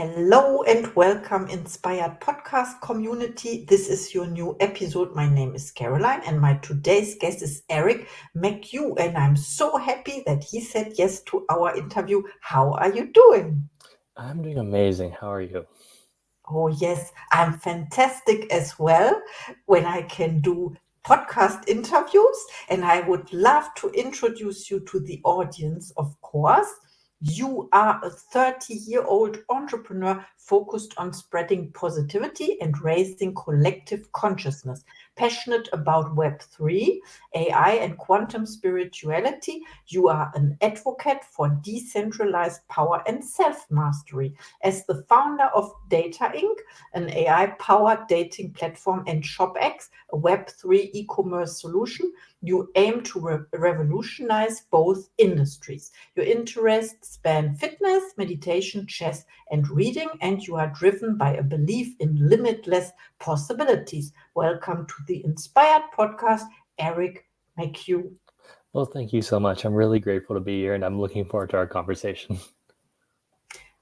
Hello and welcome, Inspired Podcast community. This is your new episode. My name is Caroline, and my today's guest is Eric McHugh, and I'm so happy that he said yes to our interview. How are you doing? I'm doing amazing. How are you? Oh, yes, I'm fantastic as well when I can do podcast interviews. And I would love to introduce you to the audience, of course. You are a 30-year-old entrepreneur focused on spreading positivity and raising collective consciousness, passionate about Web3, AI, and quantum spirituality. You are an advocate for decentralized power and self mastery. As the founder of Data Inc., an AI-powered dating platform, and ShopX, a Web3 e-commerce solution, you aim to revolutionize both industries. Your interests span fitness, meditation, chess, and reading, and you are driven by a belief in limitless possibilities. Welcome to the Inspired Podcast, Eric McHugh. Well, thank you so much. I'm really grateful to be here and I'm looking forward to our conversation.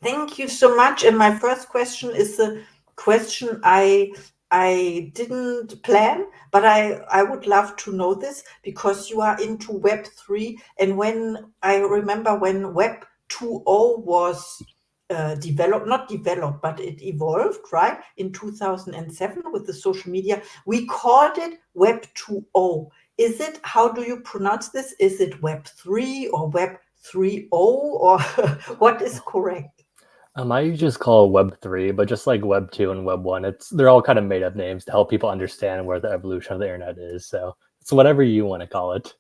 Thank you so much. And my first question is a question I didn't plan, but I would love to know this because you are into Web3. And when I remember when Web 2.0 was not developed, but it evolved, right? In 2007 with the social media, we called it Web 2.0. Is it, how do you pronounce this? Is it Web 3 or Web 3.0 or what is correct? I usually just call it Web 3, but just like Web 2 and Web 1, they're all kind of made up names to help people understand where the evolution of the internet is. So it's whatever you want to call it.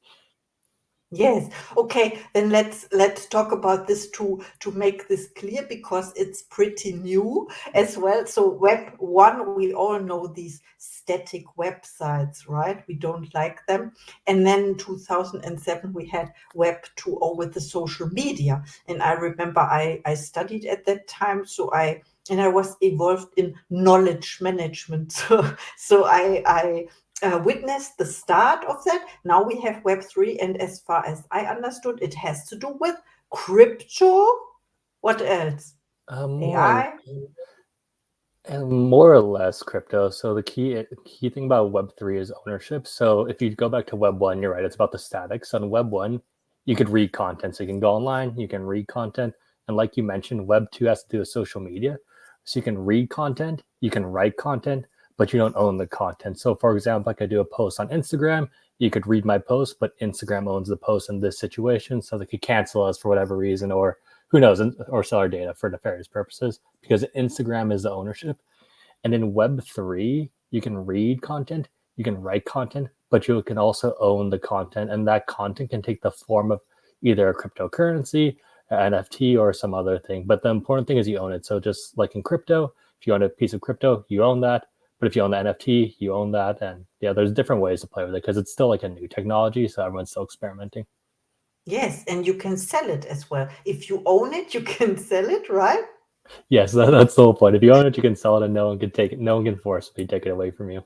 Yes. Okay. Then let's talk about this to make this clear because it's pretty new as well. So Web 1, we all know these static websites, right? We don't like them. And then 2007 we had Web 2.0 with the social media. And I remember I studied at that time, so I was involved in knowledge management. So I witnessed the start of that. Now we have Web3, and as far as I understood, it has to do with crypto. What else? More AI? and more or less crypto. So the key thing about Web 3 is ownership. So if you go back to Web 1, you're right, it's about the statics. On Web 1, you could read content. So you can go online, you can read content. And like you mentioned, Web 2 has to do with social media. So you can read content, you can write content, but you don't own the content. So for example, I could do a post on Instagram, you could read my post, but Instagram owns the post in this situation. So they could cancel us for whatever reason, or who knows, or sell our data for nefarious purposes because Instagram is the ownership. And in Web3, you can read content, you can write content, but you can also own the content. And that content can take the form of either a cryptocurrency, an NFT, or some other thing. But the important thing is you own it. So just like in crypto, if you own a piece of crypto, you own that. But if you own the NFT, you own that. And yeah, there's different ways to play with it because it's still like a new technology. So everyone's still experimenting. Yes, and you can sell it as well. If you own it, you can sell it, right? Yes, that's the whole point. If you own it, you can sell it and no one can take it. No one can forcibly take it away from you.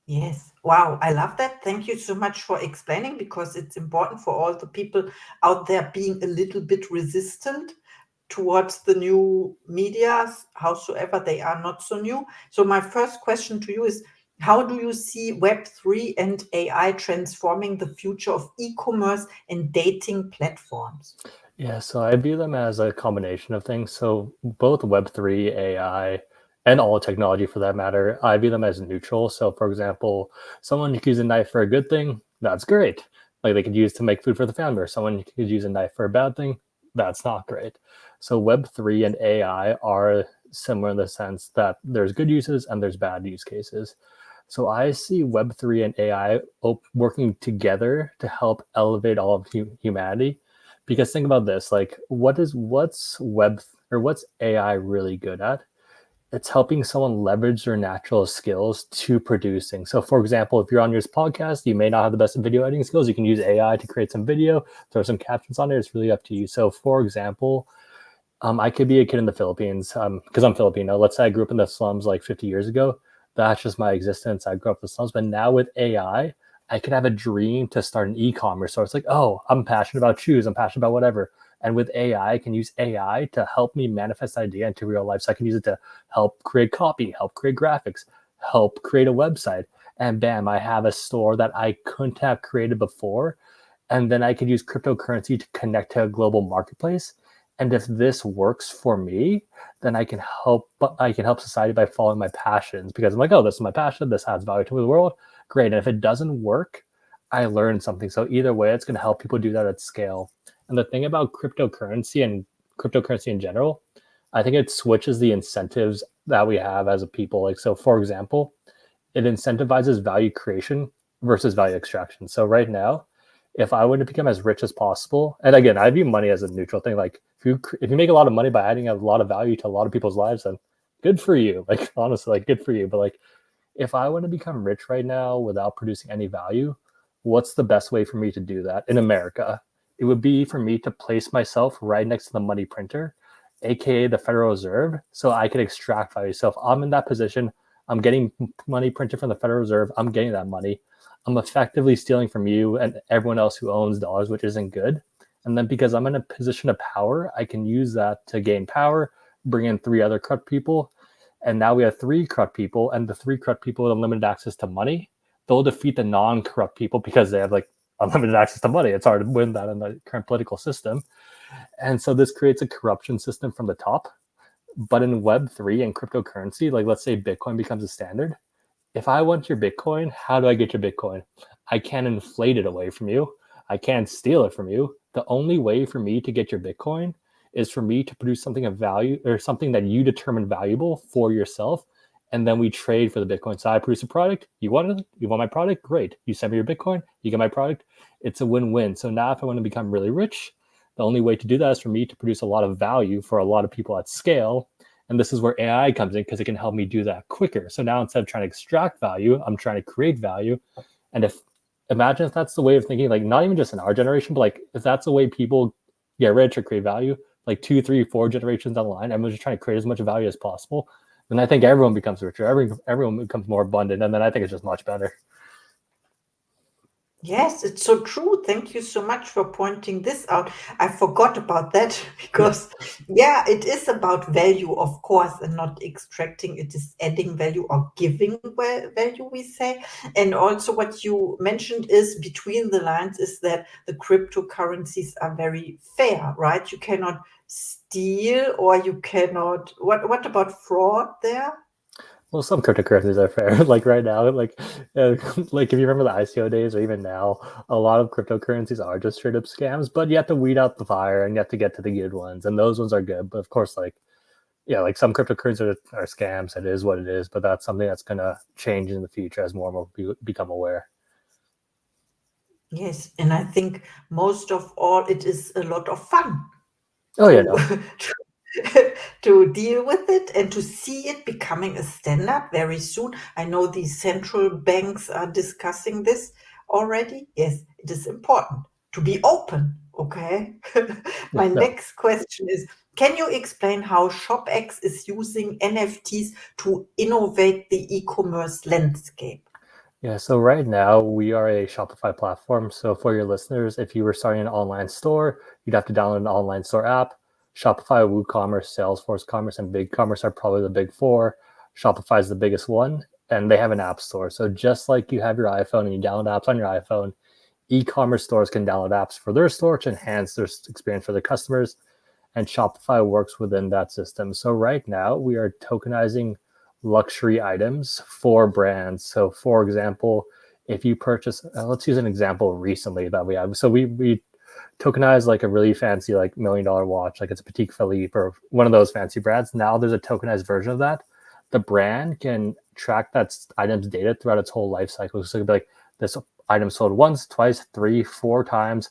Yes. Wow, I love that. Thank you so much for explaining because it's important for all the people out there being a little bit resistant towards the new medias, howsoever they are not so new. So my first question to you is, how do you see Web3 and AI transforming the future of e-commerce and dating platforms? Yeah, so I view them as a combination of things. So both Web3, AI, and all technology for that matter, I view them as neutral. So for example, someone could use a knife for a good thing, that's great. Like they could use to make food for the family, or someone could use a knife for a bad thing, that's not great. So Web3 and AI are similar in the sense that there's good uses and there's bad use cases. So I see Web3 and AI working together to help elevate all of humanity. Because think about this, like what's AI really good at? It's helping someone leverage their natural skills to producing. So for example, if you're on your podcast, you may not have the best video editing skills. You can use AI to create some video, throw some captions on it. It's really up to you. So for example, I could be a kid in the Philippines because I'm Filipino. Let's say I grew up in the slums like 50 years ago. That's just my existence. I grew up in the slums. But now with AI, I could have a dream to start an e-commerce. So it's like, oh, I'm passionate about shoes. I'm passionate about whatever. And with AI, I can use AI to help me manifest the idea into real life. So I can use it to help create copy, help create graphics, help create a website. And bam, I have a store that I couldn't have created before. And then I could use cryptocurrency to connect to a global marketplace. And if this works for me, then I can help society by following my passions, because I'm like, oh, this is my passion, this adds value to the world. Great. And if it doesn't work, I learned something. So either way, it's going to help people do that at scale. And the thing about cryptocurrency in general, I think it switches the incentives that we have as a people. Like, so for example, it incentivizes value creation versus value extraction. So right now, if I want to become as rich as possible, and again, I view money as a neutral thing. Like if you make a lot of money by adding a lot of value to a lot of people's lives, then good for you. Like honestly, like good for you. But like if I want to become rich right now without producing any value, what's the best way for me to do that in America? It would be for me to place myself right next to the money printer, aka the Federal Reserve, so I could extract value. So if I'm in that position, I'm getting money printed from the Federal Reserve, I'm getting that money. I'm effectively stealing from you and everyone else who owns dollars, which isn't good. And then because I'm in a position of power, I can use that to gain power, bring in 3 other corrupt people. And now we have 3 corrupt people, and the 3 corrupt people with unlimited access to money, they'll defeat the non-corrupt people because they have like unlimited access to money. It's hard to win that in the current political system. And so this creates a corruption system from the top. But in Web3 and cryptocurrency, like let's say Bitcoin becomes a standard, if I want your Bitcoin, how do I get your Bitcoin? I can't inflate it away from you. I can't steal it from you. The only way for me to get your Bitcoin is for me to produce something of value, or something that you determine valuable for yourself. And then we trade for the Bitcoin. So I produce a product. You want it? You want my product? Great. You send me your Bitcoin. You get my product. It's a win-win. So now if I want to become really rich, the only way to do that is for me to produce a lot of value for a lot of people at scale. And this is where AI comes in, because it can help me do that quicker. So now instead of trying to extract value, I'm trying to create value. And imagine if that's the way of thinking, like not even just in our generation, but like if that's the way people get rich or create value, like 2, 3, 4 generations down the line, everyone's just trying to create as much value as possible. Then I think everyone becomes richer, everyone becomes more abundant, and then I think it's just much better. Yes, it's so true. Thank you so much for pointing this out. I forgot about that Yeah. because, yeah, it is about value, of course, and not extracting. It is adding value or giving value, we say. And also, what you mentioned is between the lines is that the cryptocurrencies are very fair, right? You cannot steal or you cannot. What about fraud there? Well, some cryptocurrencies are fair. Like right now, like if you remember the ICO days, or even now, a lot of cryptocurrencies are just straight up scams. But you have to weed out the fire, and you have to get to the good ones, and those ones are good. But of course, like yeah, like some cryptocurrencies are scams. It is what it is. But that's something that's gonna change in the future as more and more people become aware. Yes, and I think most of all, it is a lot of fun Oh yeah, to no, to deal with it and to see it becoming a standard very soon. I know the central banks are discussing this already. Yes, it is important to be open. Okay. yeah, My no. next question is, can you explain how ShopX is using NFTs to innovate the e-commerce landscape? Yeah, so right now we are a Shopify platform. So for your listeners, if you were starting an online store, you'd have to download an online store app. Shopify, WooCommerce, Salesforce Commerce, and BigCommerce are probably the big 4. Shopify is the biggest one, and they have an app store. So just like you have your iPhone and you download apps on your iPhone, e-commerce stores can download apps for their store to enhance their experience for their customers, and Shopify works within that system. So right now we are tokenizing luxury items for brands. So for example, if you purchase, let's use an example recently that we have. So we tokenize like a really fancy like $1 million watch, like it's a Patek Philippe or one of those fancy brands. Now there's a tokenized version of that. The brand can track that item's data throughout its whole life cycle. So it could be like this item sold once, twice, 3, 4 times,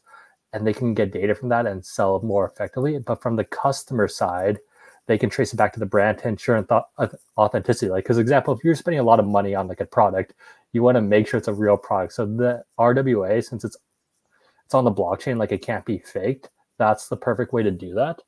and they can get data from that and sell more effectively. But from the customer side, they can trace it back to the brand to ensure authenticity. Like, because example, if you're spending a lot of money on like a product, you want to make sure it's a real product. So the RWA, since it's on the blockchain, like it can't be faked. That's the perfect way to do that.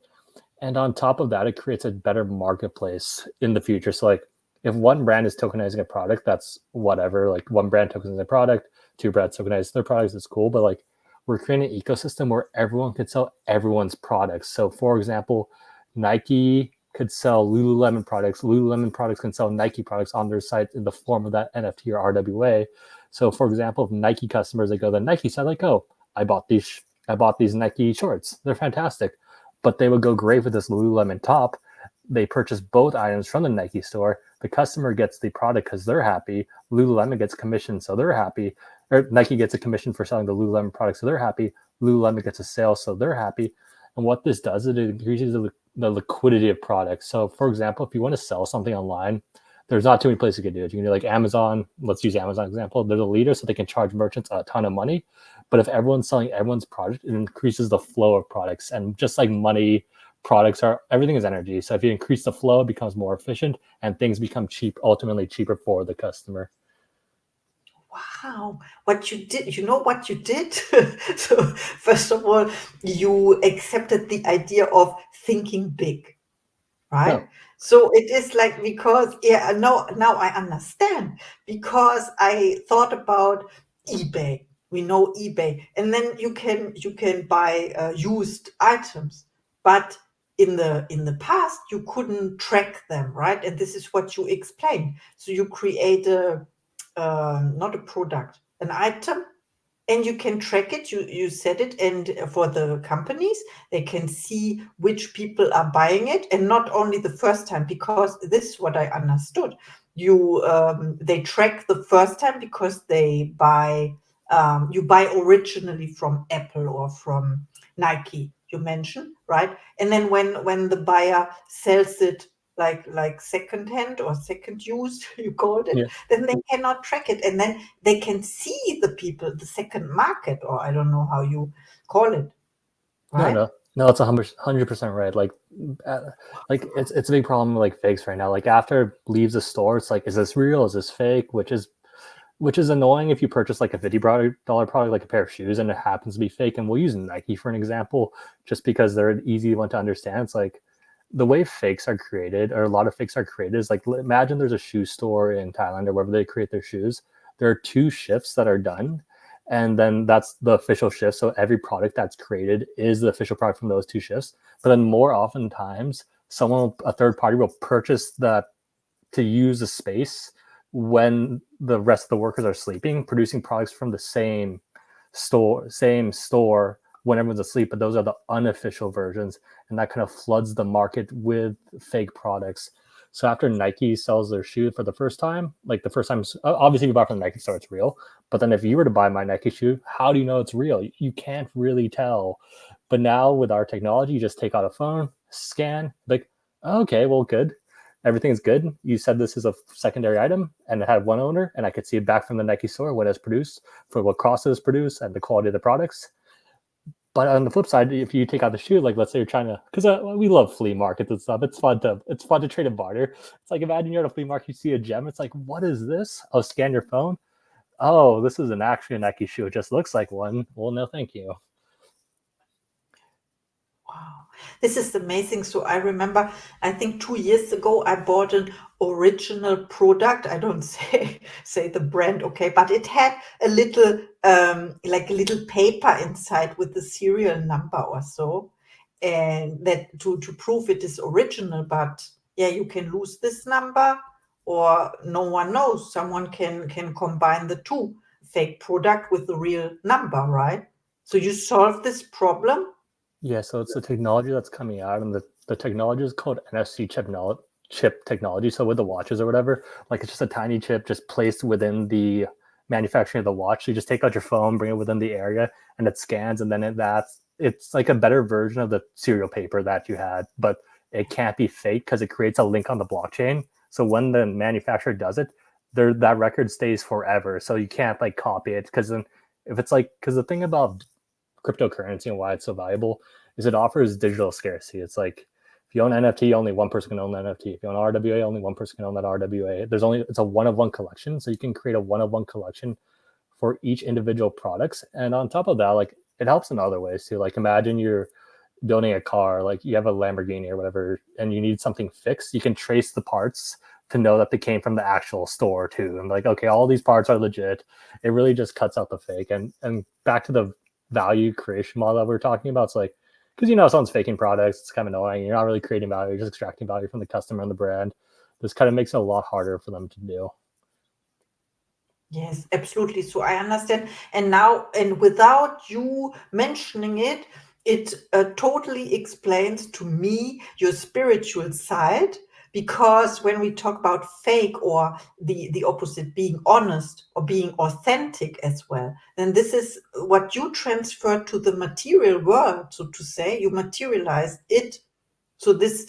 And on top of that, it creates a better marketplace in the future. So like if one brand is tokenizing a product, that's whatever. Like one brand tokenizes a product, 2 brands tokenize their products, it's cool. But like we're creating an ecosystem where everyone can sell everyone's products. So for example, Nike could sell Lululemon products. Lululemon products can sell Nike products on their site in the form of that NFT or RWA. So for example, if Nike customers, they go to the Nike site, like, oh, I bought these Nike shorts. They're fantastic. But they would go great with this Lululemon top. They purchase both items from the Nike store. The customer gets the product because they're happy. Lululemon gets commission, so they're happy. Or Nike gets a commission for selling the Lululemon product, so they're happy. Lululemon gets a sale, so they're happy. And what this does is it increases the liquidity of products. So, for example, if you want to sell something online, there's not too many places you can do it. You can do like Amazon. Let's use Amazon example. They're the leader, so they can charge merchants a ton of money. But if everyone's selling everyone's product, it increases the flow of products. And just like money, products are, everything is energy. So if you increase the flow, it becomes more efficient and things become cheap, ultimately cheaper for the customer. Wow, what you did, you know what you did? So, first of all, you accepted the idea of thinking big, right? No, So it is like, because, yeah, now I understand, because I thought about eBay. We know eBay, and then you can buy used items, but in the past you couldn't track them, right? And this is what you explained. So you create a not a product, an item, and you can track it. You said it, and for the companies, they can see which people are buying it, and not only the first time, because this is what I understood. They track the first time because they buy, you buy originally from Apple or from Nike, you mentioned, right? And then when the buyer sells it, like second hand or second used, you called it, yeah, then they cannot track it, and then they can see the people, the second market, or I don't know how you call it, no, right? no, no. It's 100% right. Uh, like it's a big problem with like fakes right now. Like after it leaves the store, it's like, is this real? Is this fake? Which is annoying if you purchase like a $50 product, like a pair of shoes, and it happens to be fake. And we'll use Nike for an example, just because they're an easy one to understand. It's like the way fakes are created, or a lot of fakes are created, is like, imagine there's a shoe store in Thailand or wherever they create their shoes. There are two shifts that are done, and then that's the official shift. So every product that's created is the official product from those two shifts. But then more often times, a third party will purchase that to use the space when the rest of the workers are sleeping, producing products from the same store when everyone's asleep. But those are the unofficial versions, and that kind of floods the market with fake products. So after Nike sells their shoe for the first time, like the first time, obviously you buy from the Nike store, it's real. But then if you were to buy my Nike shoe, how do you know it's real? You can't really tell. But now with our technology, you just take out a phone, scan, like, okay, well, good. Everything's good. You said this is a secondary item and it had one owner, and I could see it back from the Nike store when it's produced, for what cost it was produced, and the quality of the products. But on the flip side, if you take out the shoe, like let's say you're trying to, because we love flea markets and stuff. It's fun to trade and barter. It's like, imagine you're at a flea market, you see a gem. It's like, what is this? Oh, scan your phone. Oh, this is an actual Nike shoe. It just looks like one. Well, no, thank you. Wow, this is amazing. So I remember, I think 2 years ago, I bought an original product. I don't say the brand, okay, but it had a little, like a little paper inside with the serial number or so, and that to prove it is original. But yeah, you can lose this number, or no one knows. Someone can combine the two, fake product with the real number, right? So you solve this problem. Yeah, so it's the technology that's coming out, and the technology is called NFC chip technology. So with the watches or whatever, like it's just a tiny chip just placed within the manufacturing of the watch. So you just take out your phone, bring it within the area, and it scans, and then it's like a better version of the serial paper that you had, but it can't be fake because it creates a link on the blockchain. So when the manufacturer does it, that record stays forever. So you can't like copy it, because then if it's like, because the thing about cryptocurrency and why it's so valuable is it offers digital scarcity. It's like, if you own NFT, only one person can own the NFT. If you own RWA, only one person can own that RWA. It's a one of one collection, so you can create a one of one collection for each individual products. And on top of that, like, it helps in other ways too. Like, imagine you're building a car, like you have a Lamborghini or whatever, and you need something fixed. You can trace the parts to know that they came from the actual store too. And like, okay, all these parts are legit. It really just cuts out the fake. And back to the value creation model that we're talking about. It's like, because someone's faking products, it's kind of annoying. You're not really creating value, you're just extracting value from the customer and the brand. This kind of makes it a lot harder for them to do. Yes, absolutely. So I understand. And now, and without you mentioning it, it totally explains to me your spiritual side. Because when we talk about fake or the opposite, being honest or being authentic as well, then this is what you transfer to the material world, so to say, you materialize it. So this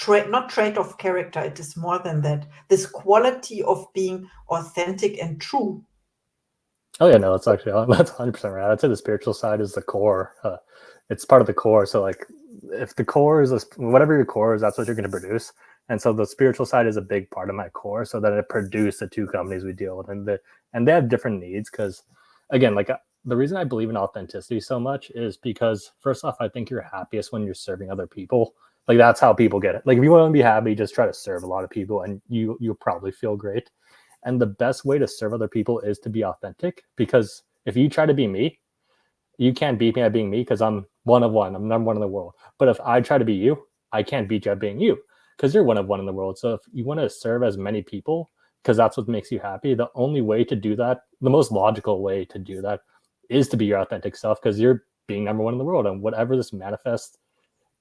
not trait of character, it is more than that. This quality of being authentic and true. Oh yeah, no, that's 100% right. I'd say the spiritual side is the core. It's part of the core. So like, if the core is whatever your core is, that's what you're going to produce. And so the spiritual side is a big part of my core. So that it produced the two companies we deal with, and they have different needs. Because again, like the reason I believe in authenticity so much is because first off, I think you're happiest when you're serving other people. Like that's how people get it. Like if you want to be happy, just try to serve a lot of people, and you'll probably feel great. And the best way to serve other people is to be authentic, because if you try to be me, you can't beat me at being me because I'm one of one. I'm number one in the world. But if I try to be you, I can't beat you at being you because you're one of one in the world. So if you want to serve as many people, because that's what makes you happy, the only way to do that, the most logical way to do that is to be your authentic self, because you're being number one in the world. And whatever this manifests,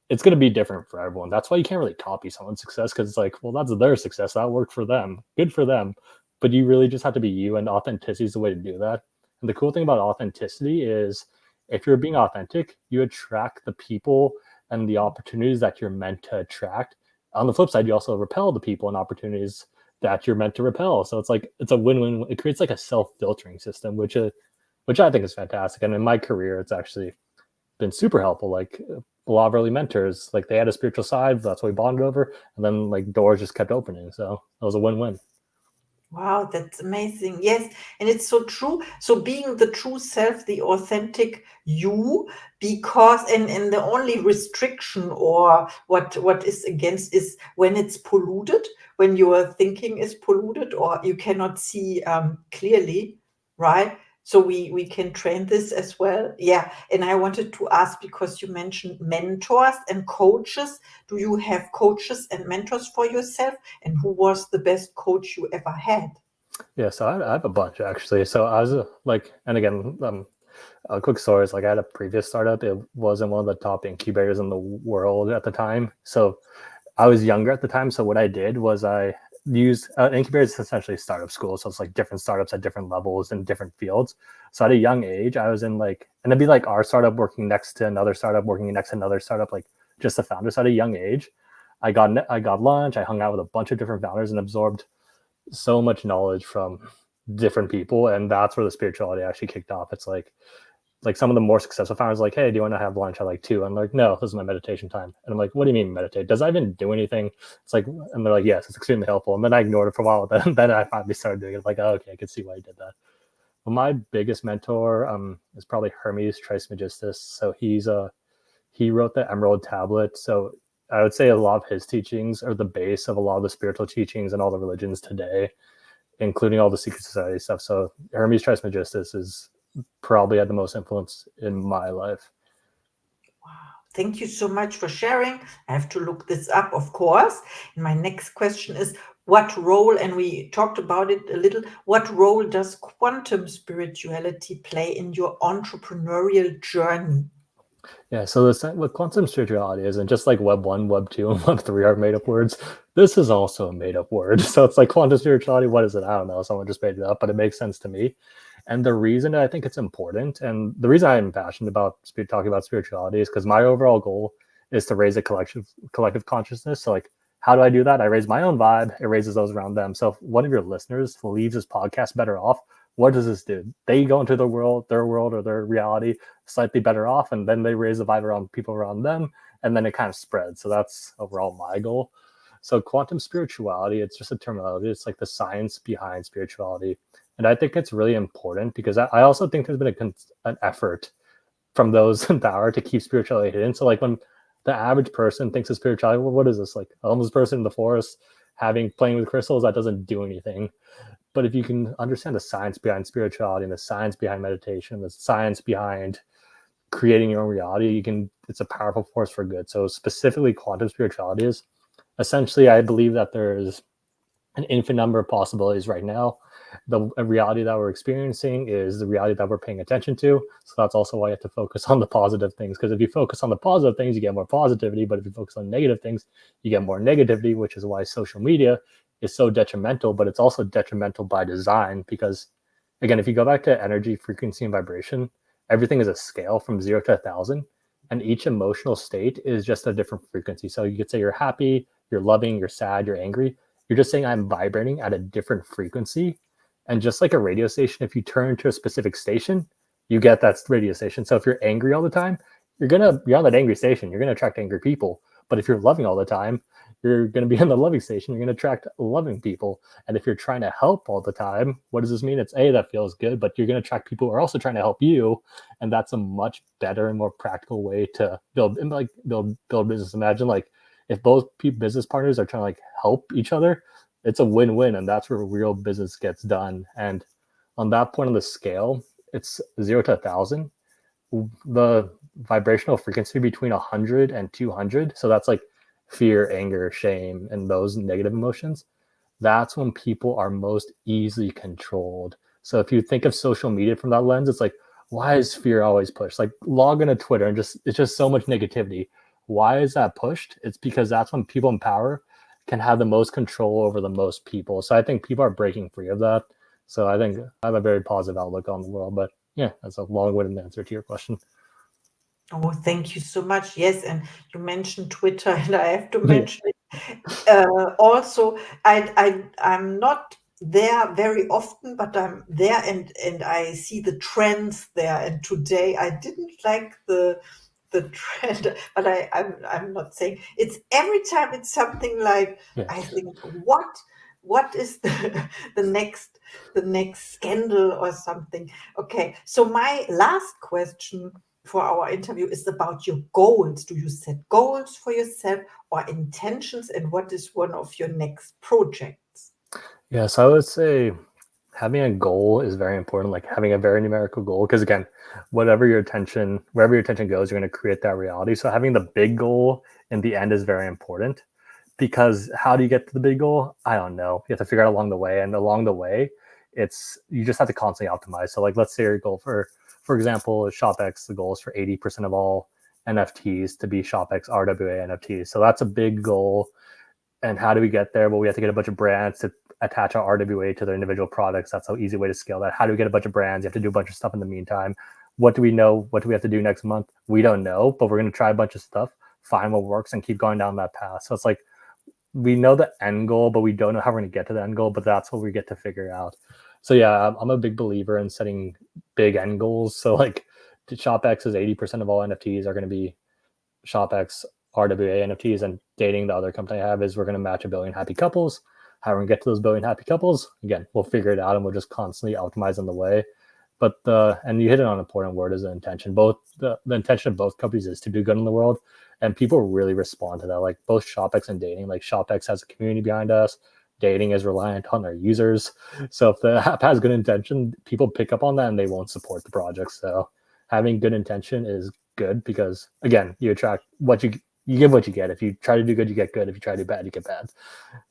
it's going to be different for everyone. That's why you can't really copy someone's success, because it's like, well, that's their success. That worked for them. Good for them. But you really just have to be you, and authenticity is the way to do that. And the cool thing about authenticity is if you're being authentic, you attract the people and the opportunities that you're meant to attract. On the flip side, you also repel the people and opportunities that you're meant to repel. So it's like, it's a win-win. It creates like a self-filtering system, which I think is fantastic. And in my career, it's actually been super helpful. Like a lot of early mentors, like they had a spiritual side, that's what we bonded over, and then like doors just kept opening. So it was a win-win. Wow, that's amazing. Yes, and it's so true. So being the true self, the authentic you, because and the only restriction or what is against is when it's polluted, when your thinking is polluted or you cannot see clearly, right? So we can train this as well. Yeah, and I wanted to ask because you mentioned mentors and coaches. Do you have coaches and mentors for yourself? And who was the best coach you ever had? Yeah, so I have a bunch actually. So I was like, and again, a quick story is like I had a previous startup. It wasn't one of the top incubators in the world at the time. So I was younger at the time. So what I did was I used incubators is essentially startup school. So it's like different startups at different levels in different fields. So at a young age, I was in like, and it'd be like our startup working next to another startup, working next to another startup, like just the founders. So at a young age, I got lunch. I hung out with a bunch of different founders and absorbed so much knowledge from different people, and that's where the spirituality actually kicked off. It's like some of the more successful founders like, hey, do you want to have lunch at like 2? I'm like, no, this is my meditation time. And I'm like, what do you mean meditate? Does I even do anything? It's like, and they're like, yes, it's extremely helpful. And then I ignored it for a while, but then I finally started doing it. Like, oh, okay, I can see why I did that. But my biggest mentor is probably Hermes Trismegistus. So he wrote the Emerald Tablet. So I would say a lot of his teachings are the base of a lot of the spiritual teachings and all the religions today, including all the secret society stuff. So Hermes Trismegistus is probably had the most influence in my life. Wow. Thank you so much for sharing. I have to look this up, of course. And my next question is what role, and we talked about it a little, what role does quantum spirituality play in your entrepreneurial journey? Yeah, so what quantum spirituality is, and just like Web 1, Web 2, and Web 3 are made up words, this is also a made up word. So it's like quantum spirituality, what is it? I don't know. Someone just made it up, but it makes sense to me. And the reason I think it's important, and the reason I'm passionate about talking about spirituality is because my overall goal is to raise a collective consciousness. So like, how do I do that? I raise my own vibe. It raises those around them. So if one of your listeners leaves this podcast better off, what does this do? They go into their world or their reality slightly better off, and then they raise the vibe around people around them, and then it kind of spreads. So that's overall my goal. So quantum spirituality, it's just a terminology. It's like the science behind spirituality. And I think it's really important because I also think there's been an effort from those in power to keep spirituality hidden. So like when the average person thinks of spirituality, well, what is this? Like a homeless person in the forest playing with crystals, that doesn't do anything. But if you can understand the science behind spirituality and the science behind meditation, the science behind creating your own reality, it's a powerful force for good. So specifically quantum spirituality is essentially, I believe that there's an infinite number of possibilities right now. The reality that we're experiencing is the reality that we're paying attention to. So that's also why you have to focus on the positive things, because if you focus on the positive things, you get more positivity. But if you focus on negative things, you get more negativity, which is why social media is so detrimental. But it's also detrimental by design, because again, if you go back to energy, frequency, and vibration, everything is a scale from 0 to 1,000, and each emotional state is just a different frequency. So you could say you're happy, you're loving, you're sad, you're angry. You're just saying I'm vibrating at a different frequency. And just like a radio station, if you turn to a specific station, you get that radio station. So if you're angry all the time, you're on that angry station. You're gonna attract angry people. But if you're loving all the time, you're gonna be on the loving station. You're gonna attract loving people. And if you're trying to help all the time, what does this mean? It's that feels good, but you're gonna attract people who are also trying to help you. And that's a much better and more practical way to build business. Imagine like if both business partners are trying to like help each other, it's a win-win, and that's where real business gets done. And on that point on the scale, it's 0 to 1,000. The vibrational frequency between 100 and 200, so that's like fear, anger, shame, and those negative emotions, that's when people are most easily controlled. So if you think of social media from that lens, it's like, why is fear always pushed? Like log into Twitter and it's just so much negativity. Why is that pushed? It's because that's when people in power can have the most control over the most people. So I think people are breaking free of that. So I think I have a very positive outlook on the world. But yeah, that's a long-winded answer to your question. Oh, thank you so much. Yes, and you mentioned Twitter, and I have to Yeah. mention it. Also, I'm not there very often, but I'm there, and I see the trends there. And today I didn't like the trend, but I'm not saying it's every time it's something like Yeah. I think what is the next scandal or something. Okay, so my last question for our interview is about your goals. Do you set goals for yourself or intentions, and what is one of your next projects? Yeah. So I would say having a goal is very important, like having a very numerical goal, because again, wherever your attention goes, you're going to create that reality. So having the big goal in the end is very important, because how do you get to the big goal? I don't know. You have to figure out along the way, and along the way, you just have to constantly optimize. So like, let's say your goal for example, ShopX, the goal is for 80% of all NFTs to be ShopX RWA NFTs. So that's a big goal. And how do we get there? Well, we have to get a bunch of brands to attach our RWA to their individual products. That's an easy way to scale that. How do we get a bunch of brands? You have to do a bunch of stuff in the meantime. What do we know? What do we have to do next month? We don't know, but we're going to try a bunch of stuff, find what works, and keep going down that path. So it's like we know the end goal, but we don't know how we're going to get to the end goal, but that's what we get to figure out. So yeah, I'm a big believer in setting big end goals. So like ShopX is 80% of all NFTs are going to be ShopX RWA NFTs, and dating, the other company I have, is we're going to match 1 billion happy couples. How we're going to get to those 1 billion happy couples, again, we'll figure it out, and we'll just constantly optimize on the way. But and you hit it on an important word, is the intention. Both the intention of both companies is to do good in the world, and people really respond to that. Like both ShopX and dating, like ShopX has a community behind us. Dating is reliant on their users. So if the app has good intention, people pick up on that and they won't support the project. So having good intention is good, because again, you attract what you give what you get. If you try to do good, you get good. If you try to do bad, you get bad.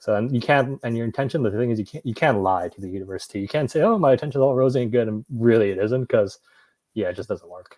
So and you can't, and your intention, the thing is, you can't lie to the university. You can't say, oh, my intention is all rosy and good, and really it isn't, because yeah, it just doesn't work.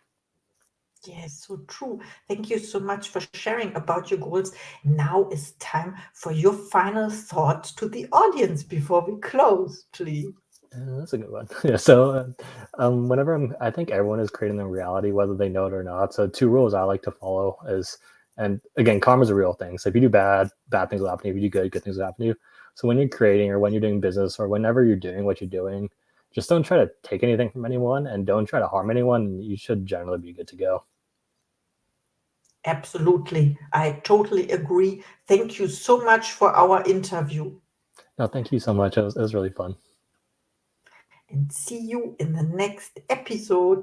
Yes, so true. Thank you so much for sharing about your goals. Now is time for your final thoughts to the audience before we close, please. That's a good one. Yeah. So, whenever I think everyone is creating their reality, whether they know it or not. So, two rules I like to follow is, and again, karma is a real thing. So, if you do bad, bad things will happen to you. If you do good, good things will happen to you. So, when you're creating, or when you're doing business, or whenever you're doing what you're doing, just don't try to take anything from anyone, and don't try to harm anyone. You should generally be good to go. Absolutely. I totally agree. Thank you so much for our interview, No, thank you so much. It was really fun. and see you in the next episode.